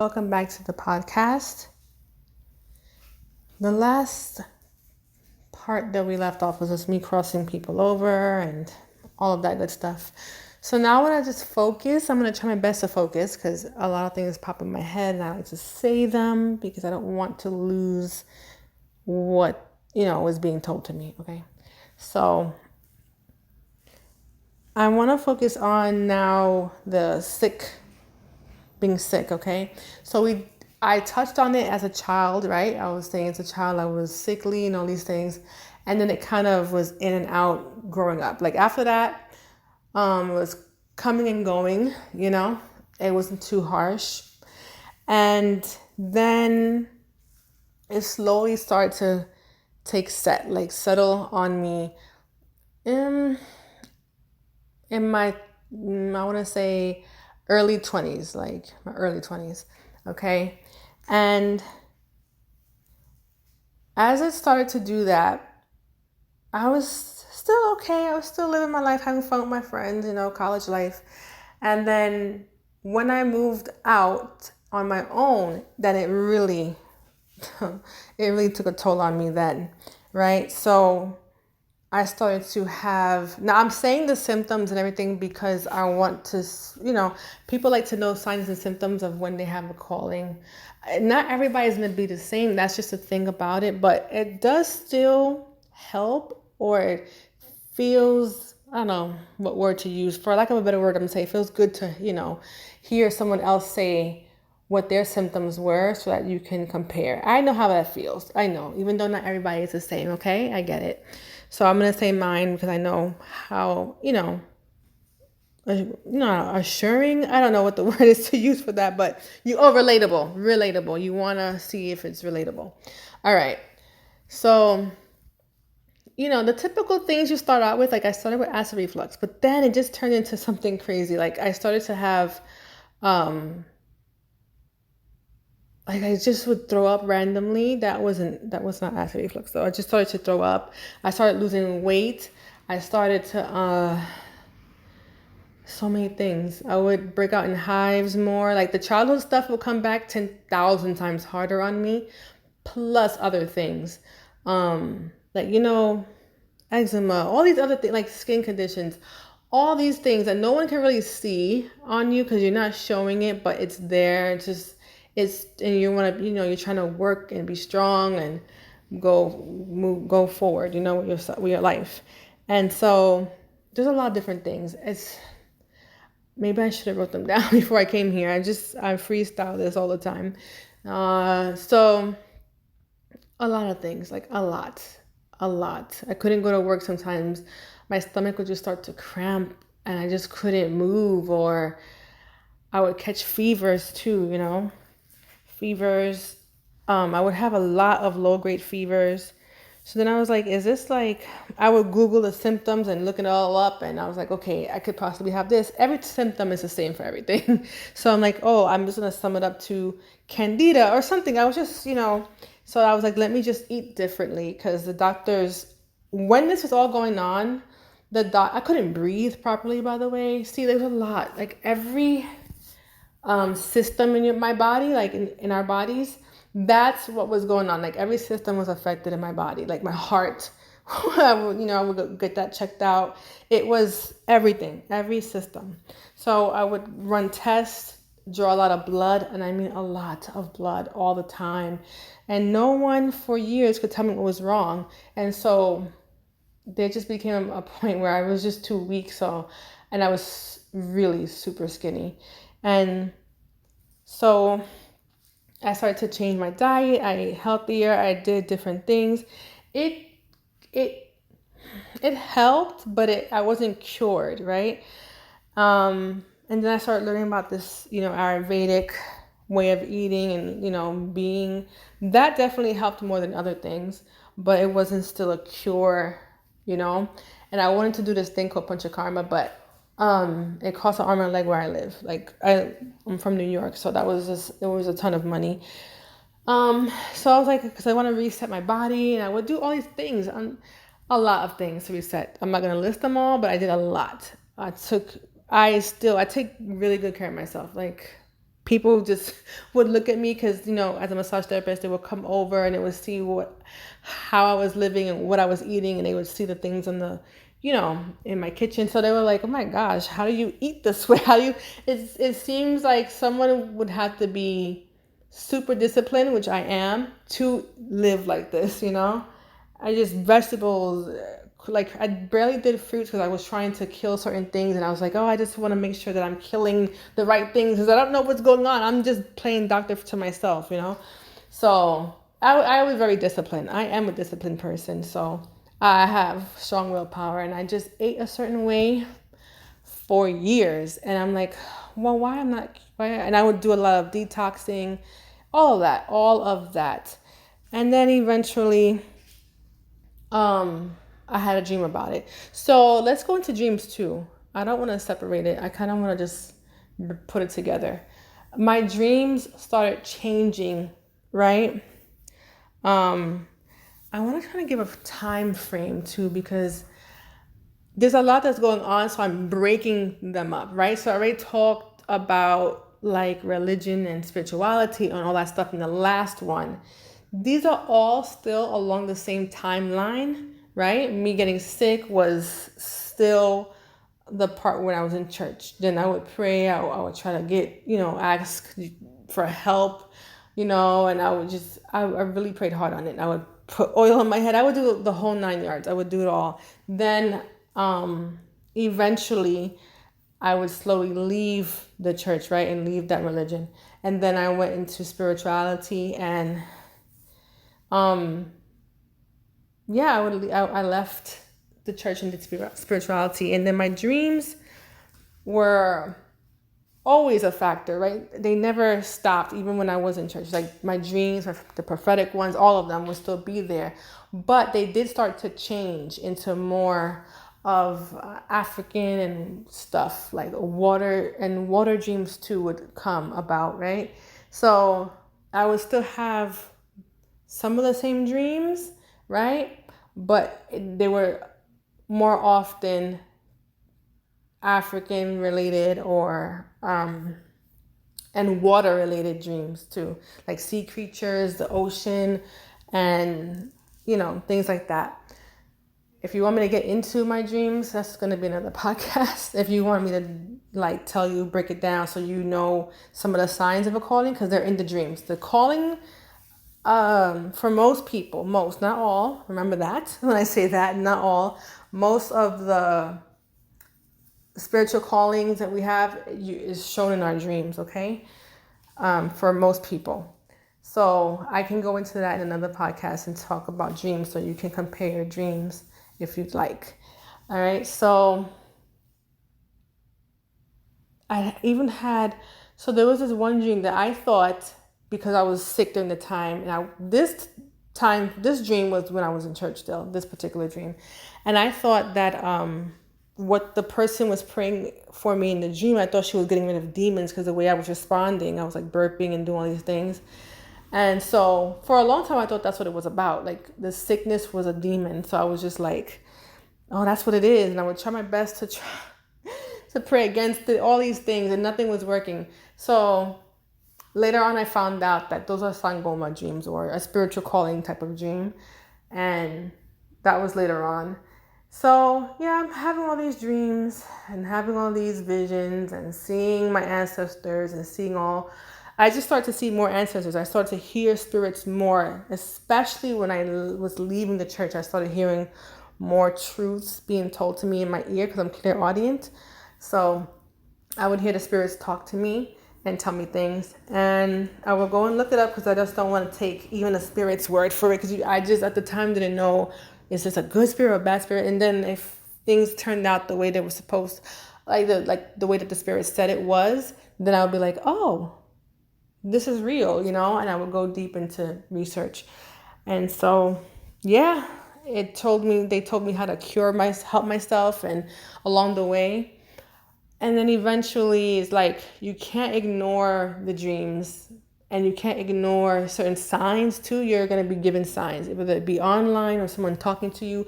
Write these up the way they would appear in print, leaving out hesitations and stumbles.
Welcome back to the podcast. The last part that we left off was just me crossing people over and all of that good stuff. So now when I just focus, I'm going to try my best to focus because a lot of things pop in my head and I like to say them because I don't want to lose what, was being told to me. Okay. So I want to focus on now being sick. Okay. So I touched on it as a child, right? I was saying as a child, I was sickly and all these things. And then it kind of was in and out growing up. Like after that, it was coming and going, it wasn't too harsh. And then it slowly started to settle on me in my, I want to say early 20s, like my early 20s. Okay. And as it started to do that, I was still okay. I was still living my life, having fun with my friends, college life. And then when I moved out on my own, then it really took a toll on me then, right? So I started to have, now I'm saying the symptoms and everything because I want to, people like to know signs and symptoms of when they have a calling. Not everybody's going to be the same. That's just the thing about it, but it does still help, or it feels, I don't know what word to use. For lack of a better word, I'm going to say it feels good to, hear someone else say what their symptoms were so that you can compare. I know how that feels. I know, even though not everybody is the same. Okay. I get it. So I'm going to say mine because I know how, assuring. I don't know what the word is to use for that, but relatable. You want to see if it's relatable. All right. So, the typical things you start out with, like I started with acid reflux, but then it just turned into something crazy. Like I started to have, like I just would throw up randomly. That was not acid reflux though. I just started to throw up. I started losing weight. I started to, so many things. I would break out in hives more. Like the childhood stuff will come back 10,000 times harder on me, plus other things. Like, eczema, all these other things, like skin conditions, all these things that no one can really see on you because you're not showing it, but it's there. And you want to, you're trying to work and be strong and go forward, with your life. And so there's a lot of different things. Maybe I should have wrote them down before I came here. I freestyle this all the time. So a lot of things, like a lot. I couldn't go to work sometimes. My stomach would just start to cramp and I just couldn't move, or I would catch fevers too, fevers. I would have a lot of low-grade fevers. So then I was like, is this like, I would Google the symptoms and look it all up. And I was like, okay, I could possibly have this. Every symptom is the same for everything. So I'm like, oh, I'm just going to sum it up to candida or something. I was just, so I was like, let me just eat differently. Because the doctors, when this was all going on, I couldn't breathe properly, by the way. See, there's a lot, like every system in my body, like in our bodies, that's what was going on. Like every system was affected in my body, like my heart. I would get that checked out. It was everything, every system. So I would run tests, draw a lot of blood, and I mean a lot of blood all the time. And no one for years could tell me what was wrong. And so there just became a point where I was just too weak. And I was really super skinny. And so I started to change my diet. I ate healthier. I did different things. It helped, but I wasn't cured, right? And then I started learning about this, Ayurvedic way of eating and, being. That definitely helped more than other things, but it wasn't still a cure, And I wanted to do this thing called Panchakarma, but it costs an arm and a leg where I live. Like I'm from New York, so it was a ton of money. So I was like, because I want to reset my body, and I would do all these things, a lot of things to reset. I'm not gonna list them all, but I did a lot. I take really good care of myself, like people just would look at me because, as a massage therapist, they would come over and they would see how I was living and what I was eating, and they would see the things in in my kitchen. So they were like, oh my gosh, how do you eat this way? It seems like someone would have to be super disciplined, which I am, to live like this, I just vegetables, like I barely did fruits because I was trying to kill certain things, and I was like, oh, I just want to make sure that I'm killing the right things because I don't know what's going on. I'm just playing doctor to myself, So I was very disciplined. I am a disciplined person, so I have strong willpower, and I just ate a certain way for years, and I'm like, well, why I'm not? Why? And I would do a lot of detoxing, all of that, and then eventually, I had a dream about it. So let's go into dreams too. I don't want to separate it. I kind of want to just put it together. My dreams started changing, right? I want to kind of give a time frame too, because there's a lot that's going on, so I'm breaking them up, right? So I already talked about like religion and spirituality and all that stuff in the last one. These are all still along the same timeline, right? Me getting sick was still the part when I was in church. Then I would pray, I would try to get, ask for help, and I really prayed hard on it. I would put oil on my head. I would do the whole 9 yards. I would do it all. Then eventually I would slowly leave the church, right? And leave that religion. And then I went into spirituality, and I left the church and did spirituality. And then my dreams were always a factor, right? They never stopped, even when I was in church. Like my dreams, the prophetic ones, all of them would still be there. But they did start to change into more of African and stuff, like water dreams too would come about, right? So I would still have some of the same dreams, right? But they were more often African related or and water related dreams too, like sea creatures, the ocean, and things like that. If you want me to get into my dreams, that's going to be another podcast. If you want me to tell you, break it down so you know some of the signs of a calling, because they're in the dreams. The calling, for most people, not all, remember that when I say that, not all, most of the spiritual callings that we have is shown in our dreams, okay? For most people. So I can go into that in another podcast and talk about dreams so you can compare your dreams if you'd like. All right, so I even had, so there was this one dream that I thought, because I was sick during the time, and this dream was when I was in church still, this particular dream. And I thought that what the person was praying for me in the dream, I thought she was getting rid of demons because the way I was responding, I was like burping and doing all these things. And so for a long time, I thought that's what it was about. Like the sickness was a demon. So I was just like, oh, that's what it is. And I would try my best to pray against all these things, and nothing was working. So later on, I found out that those are Sangoma dreams, or a spiritual calling type of dream. And that was later on. So yeah, I'm having all these dreams and having all these visions and seeing my ancestors and I just started to see more ancestors. I started to hear spirits more, especially when I was leaving the church. I started hearing more truths being told to me in my ear because I'm clairaudient. So I would hear the spirits talk to me and tell me things, and I would go and look it up because I just don't want to take even a spirit's word for it, because I just at the time didn't know, is this a good spirit or a bad spirit? And then if things turned out the way they were supposed, like the way that the spirit said it was, then I would be like, oh, this is real, and I would go deep into research. And so, yeah, they told me how to help myself, and along the way. And then eventually it's like, you can't ignore the dreams, and you can't ignore certain signs too. You're going to be given signs, whether it be online or someone talking to you.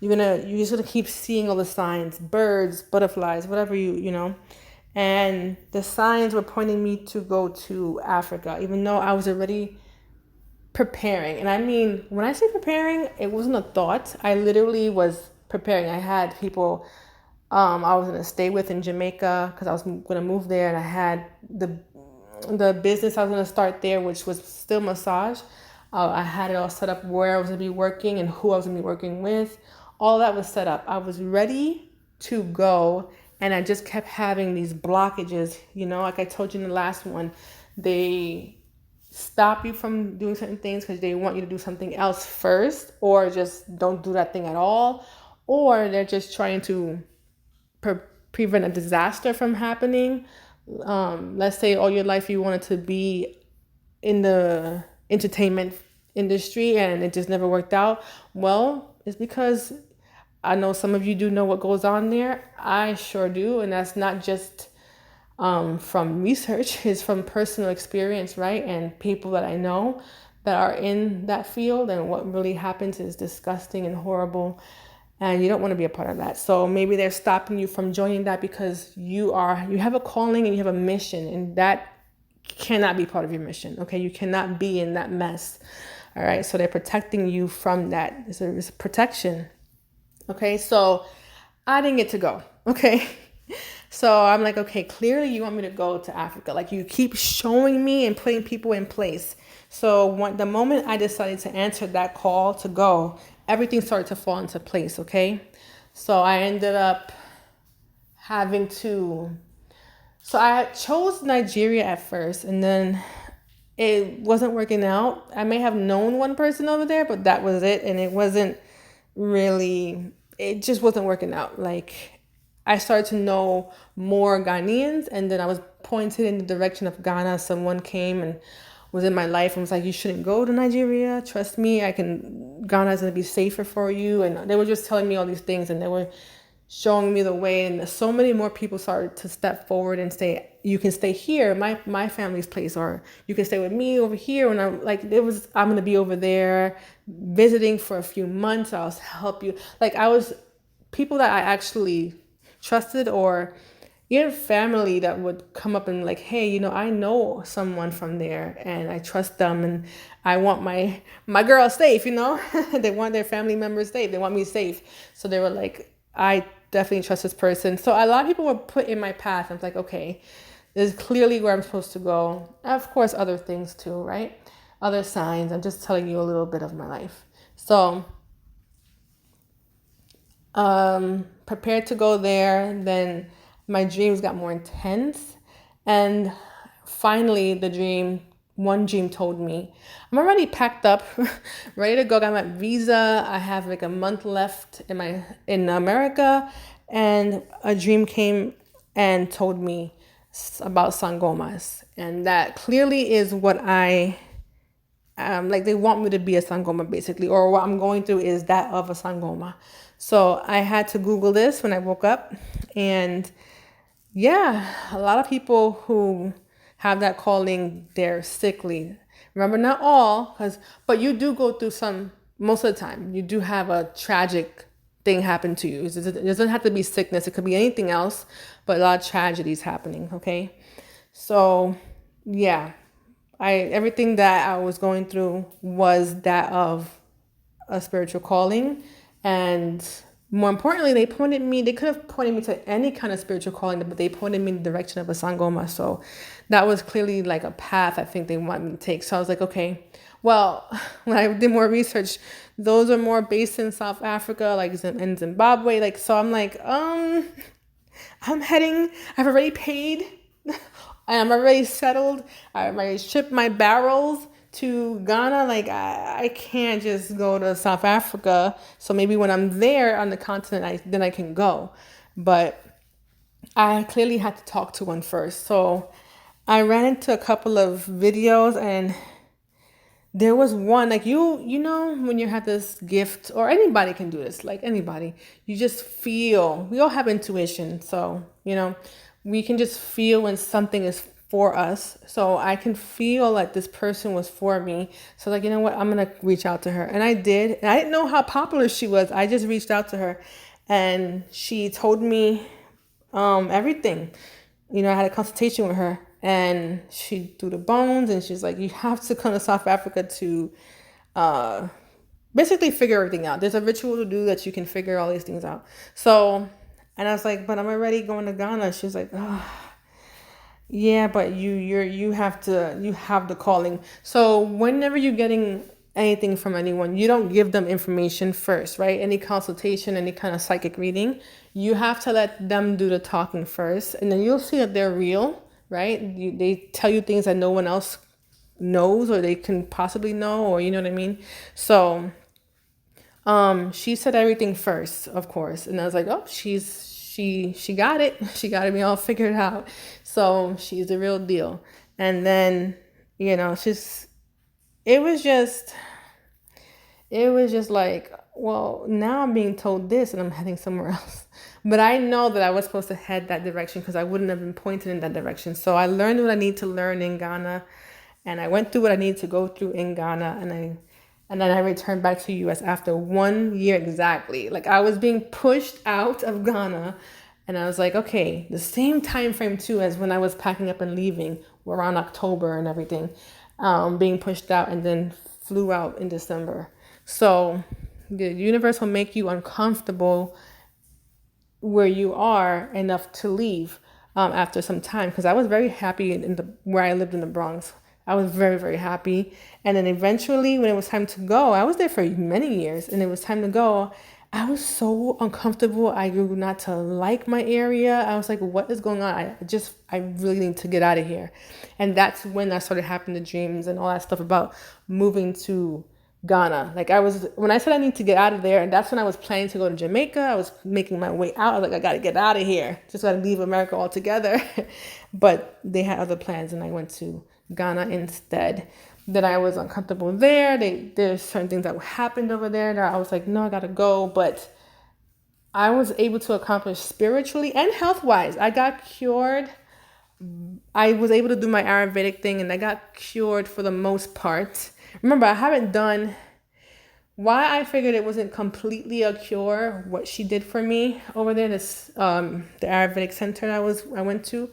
You're just going to keep seeing all the signs, birds, butterflies, whatever you know. And the signs were pointing me to go to Africa, even though I was already preparing. And I mean, when I say preparing, it wasn't a thought. I literally was preparing. I had people I was gonna stay with in Jamaica because I was gonna move there, and I had the business I was gonna start there, which was still massage. I had it all set up where I was gonna be working and who I was gonna be working with. All that was set up. I was ready to go, and I just kept having these blockages. You know, like I told you in the last one, they stop you from doing certain things because they want you to do something else first, or just don't do that thing at all, or they're just trying to prevent a disaster from happening. Let's say all your life you wanted to be in the entertainment industry and it just never worked out. Well, it's because I know some of you do know what goes on there. I sure do. And that's not just from research, it's from personal experience, right? And people that I know that are in that field, and what really happens is disgusting and horrible. And you don't want to be a part of that. So maybe they're stopping you from joining that because you have a calling and you have a mission, and that cannot be part of your mission. Okay, you cannot be in that mess. All right, so they're protecting you from that. It's a protection. Okay, so I didn't get to go. Okay, so I'm like, okay, clearly you want me to go to Africa. Like, you keep showing me and putting people in place. So the moment I decided to answer that call to go, everything started to fall into place. Okay, so I ended up having to. So I chose Nigeria at first, and then it wasn't working out. I may have known one person over there, but that was it. And it wasn't really, it just wasn't working out. Like, I started to know more Ghanaians, and then I was pointed in the direction of Ghana. Someone came and was in my life and was like, you shouldn't go to Nigeria. Trust me, Ghana's going to be safer for you. And they were just telling me all these things, and they were showing me the way. And so many more people started to step forward and say, you can stay here, my family's place, or you can stay with me over here. And I'm like, I'm going to be over there visiting for a few months. I'll help you. Like, people that I actually trusted, or even family that would come up and like, hey, I know someone from there and I trust them, and I want my girl safe, They want their family members safe. They want me safe. So they were like, I definitely trust this person. So a lot of people were put in my path. I was like, okay, this is clearly where I'm supposed to go. Of course, other things too, right? Other signs. I'm just telling you a little bit of my life. So, prepared to go there. Then my dreams got more intense. And finally, one dream told me, I'm already packed up, ready to go. Got my visa. I have like a month left in America. And a dream came and told me about sangomas. And that clearly is what like they want me to be a sangoma basically, or what I'm going through is that of a sangoma. So I had to Google this when I woke up. And yeah, a lot of people who have that calling, they're sickly. Remember, not all, but you do go through most of the time, you do have a tragic thing happen to you. It doesn't have to be sickness. It could be anything else, but a lot of tragedies happening. Okay. So yeah, everything that I was going through was that of a spiritual calling. And more importantly, they could have pointed me to any kind of spiritual calling, but they pointed me in the direction of a sangoma. So that was clearly like a path I think they want me to take. So I was like, okay, well, when I did more research, those are more based in South Africa, like in Zimbabwe. Like, so I'm like, I've already paid. I'm already settled. I already shipped my barrels to Ghana. Like, I can't just go to South Africa. So maybe when I'm there on the continent, then I can go. But I clearly had to talk to one first. So I ran into a couple of videos, and there was one, like, when you have this gift, or anybody can do this, like anybody, you just feel, we all have intuition. So, we can just feel when something is for us. So I can feel like this person was for me. So like, you know what, I'm going to reach out to her. And I did. And I didn't know how popular she was. I just reached out to her, and she told me everything. I had a consultation with her, and she threw the bones, and she's like, you have to come to South Africa to uh, basically figure everything out. There's a ritual to do that you can figure all these things out. So, and I was like, but I'm already going to Ghana. She's like, oh, yeah, but you have the calling. So whenever you're getting anything from anyone, you don't give them information first, right? Any consultation, any kind of psychic reading, you have to let them do the talking first, and then you'll see that they're real, right? They tell you things that no one else knows, or they can possibly know, or you know what I mean. So she said everything first, of course, and I was like, oh, she got it. She got me all figured out. So she's the real deal. And then, she's it was just like, well, now I'm being told this and I'm heading somewhere else. But I know that I was supposed to head that direction because I wouldn't have been pointed in that direction. So I learned what I need to learn in Ghana, and I went through what I needed to go through in Ghana, and then I returned back to the US after 1 year exactly. Like, I was being pushed out of Ghana, and I was like, okay, the same time frame too as when I was packing up and leaving, around October and everything, being pushed out, and then flew out in December. So the universe will make you uncomfortable where you are enough to leave after some time, because I was very happy in the where I lived in the Bronx. I was very, very happy. And then eventually, when it was time to go, I was there for many years, and it was time to go. I was so uncomfortable. I grew not to like my area. I was like, what is going on? I really need to get out of here. And that's when I started having the dreams and all that stuff about moving to Ghana. Like, when I said I need to get out of there, and that's when I was planning to go to Jamaica. I was making my way out. I was like, I got to get out of here. Just got to leave America altogether. But they had other plans, and I went to Ghana instead. Then I was uncomfortable there. There's certain things that happened over there that I was like, no, I gotta go. But I was able to accomplish spiritually and health-wise. I got cured. I was able to do my Ayurvedic thing, and I got cured for the most part. Remember, I haven't done why I figured it wasn't completely a cure. What she did for me over there, this the Ayurvedic center I went to.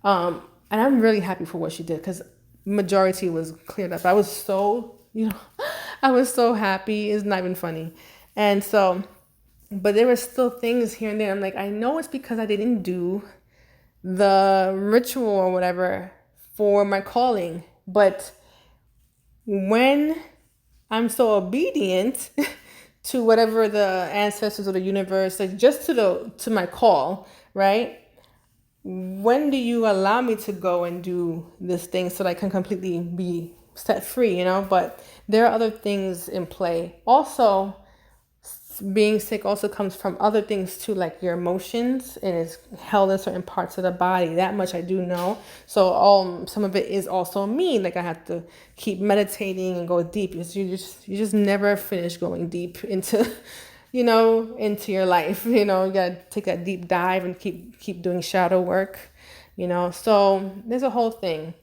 And I'm really happy for what she did, because majority was cleared up. I was so, I was so happy. It's not even funny. And so, but there were still things here and there. I'm like, I know it's because I didn't do the ritual or whatever for my calling. But when I'm so obedient to whatever the ancestors or the universe, like just to my call, right? When do you allow me to go and do this thing so that I can completely be set free, But there are other things in play. Also, being sick also comes from other things too, like your emotions, and it's held in certain parts of the body. That much I do know. So some of it is also me. Like, I have to keep meditating and go deep, because you just never finish going deep into into your life. You gotta take that deep dive and keep doing shadow work, So there's a whole thing.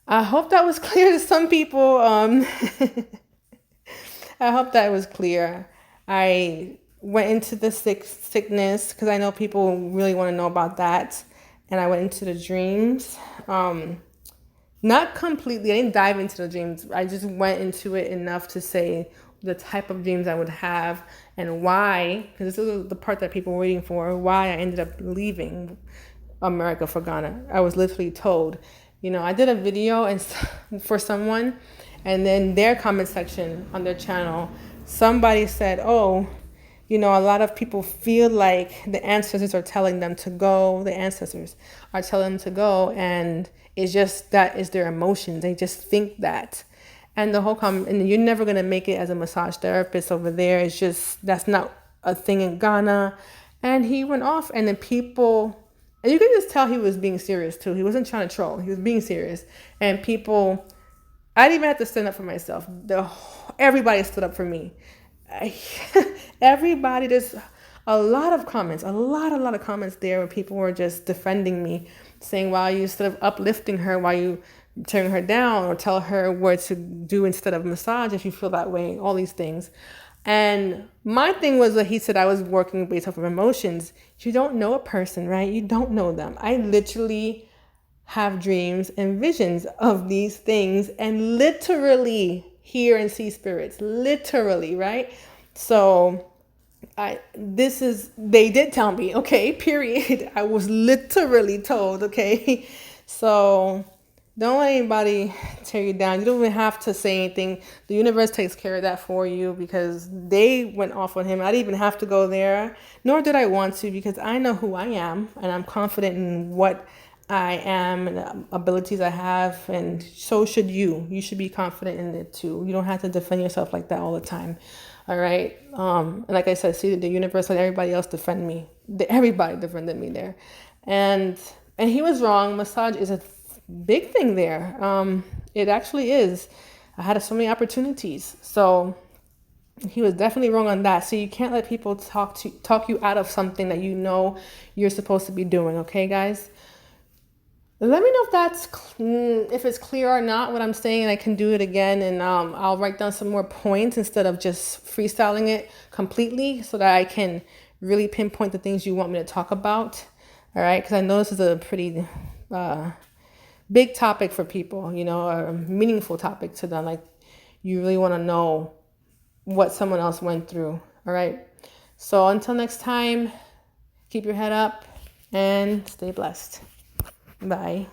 I hope that was clear to some people. I hope that was clear. I went into the sickness because I know people really want to know about that. And I went into the dreams. Not completely. I didn't dive into the dreams. I just went into it enough to say the type of dreams I would have and why, because this is the part that people were waiting for, why I ended up leaving America for Ghana. I was literally told, I did a video and for someone, and then their comment section on their channel, somebody said, oh, a lot of people feel like the ancestors are telling them to go. The ancestors are telling them to go, and it's just that is their emotions. They just think that. And the whole and you're never going to make it as a massage therapist over there. It's just, that's not a thing in Ghana. And he went off, and then people, and you can just tell he was being serious too. He wasn't trying to troll. He was being serious. And people, I didn't even have to stand up for myself. Everybody stood up for me. Everybody, there's a lot of comments, a lot of comments there where people were just defending me, saying, why you, instead of uplifting her, why you tearing her down, or tell her what to do instead of massage if you feel that way, all these things. And my thing was that he said I was working based off of emotions. You don't know a person, right? You don't know them. I literally have dreams and visions of these things and literally hear and see spirits. Literally, right? So they did tell me, okay, period. I was literally told, okay. So don't let anybody tear you down. You don't even have to say anything. The universe takes care of that for you because they went off on him. I didn't even have to go there, nor did I want to, because I know who I am and I'm confident in what I am and the abilities I have, and so should you. You should be confident in it too. You don't have to defend yourself like that all the time. All right. And like I said, see, the universe let everybody else defend me. Everybody defended me there, and he was wrong. Massage is a big thing there. It actually is. I had so many opportunities, so he was definitely wrong on that. So you can't let people talk you out of something that you know you're supposed to be doing. Okay, guys. Let me know if it's clear or not what I'm saying, and I can do it again, and I'll write down some more points instead of just freestyling it completely, so that I can really pinpoint the things you want me to talk about. All right, because I know this is a pretty big topic for people, you know, a meaningful topic to them. Like, you really want to know what someone else went through. All right, so until next time, keep your head up and stay blessed. Bye.